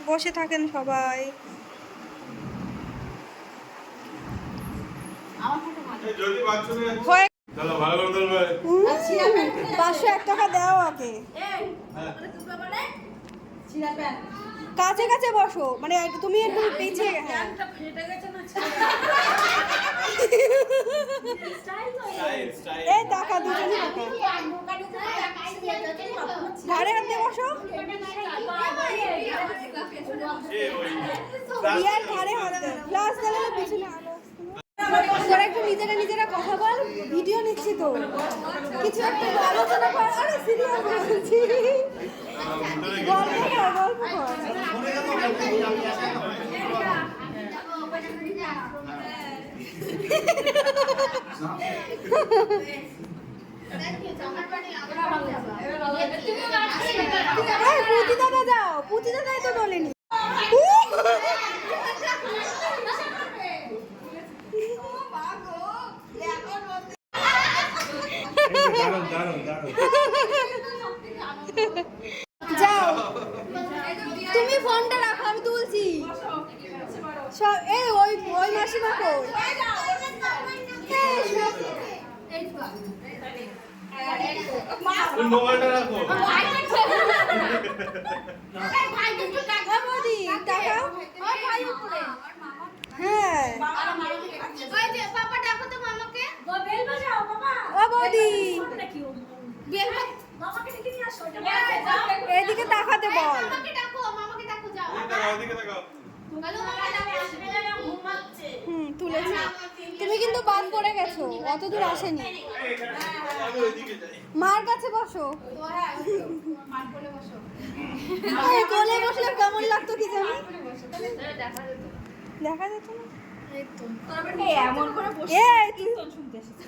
বসে থাকেন সবাই। হয়ে 501 টাকা দাও ওকে। কাছে কাছে বসো, মানে তুমি একটু পিছিয়ে এই টাকা দুজনে ঘাড়ে হাত দিয়ে বসো। ইয়ার ঘাড়ে হাত দে, প্লাস দিলে পিছনে আলো আসছে। তোরা একটু নিজেরা নিজেরা কথা বল, ভিডিও নিচ্ছি তো, কিছু একটা আলোচনা কর। আরে সিরিয়াস বলছি, গল্প কর গল্প কর। পুঁতি দাদা যাও, পুঁতি দাদাই তো বলেনি। যাও তুমি ফোনটা রাখো, আমি তুলছি। ওই ওই মাসিমা কই? মোবাইলটা রাখো। হ্যাঁ এদিকে তাকাতে বল। তুলেছি, তুমি কিন্তু বাদ করে গেছো, অত দূর আসেনি। মার কাছে বসো। কোলে বসলে কেমন লাগতো কি জানি, দেখা যেত না। এমন করে বসে কীর্তন শুনতে এসেছি।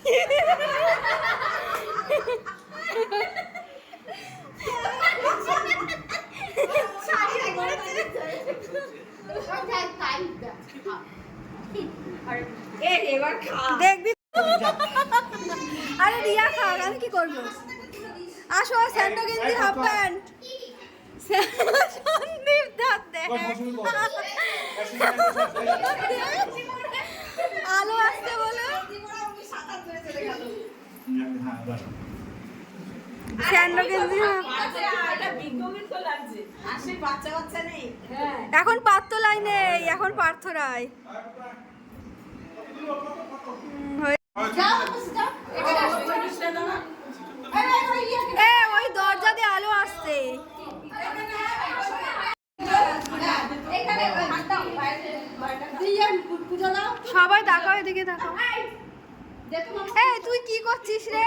দেখবি আরে রিয়া খা, আমি কি করবো? আসো, স্যান্ডো গেঞ্জি হাফ প্যান্ট। সন্দীপ দাঁত দেখ, আলো আসতে বলো। স্যান্ডো গেঞ্জি এখন পার্থ লাই নেই, এখন পার্থ রায়। ওই দরজা দিয়ে আলো আসছে। সবাই তাকাও, এদিকে তাকাও। এই তুই কি করছিস রে?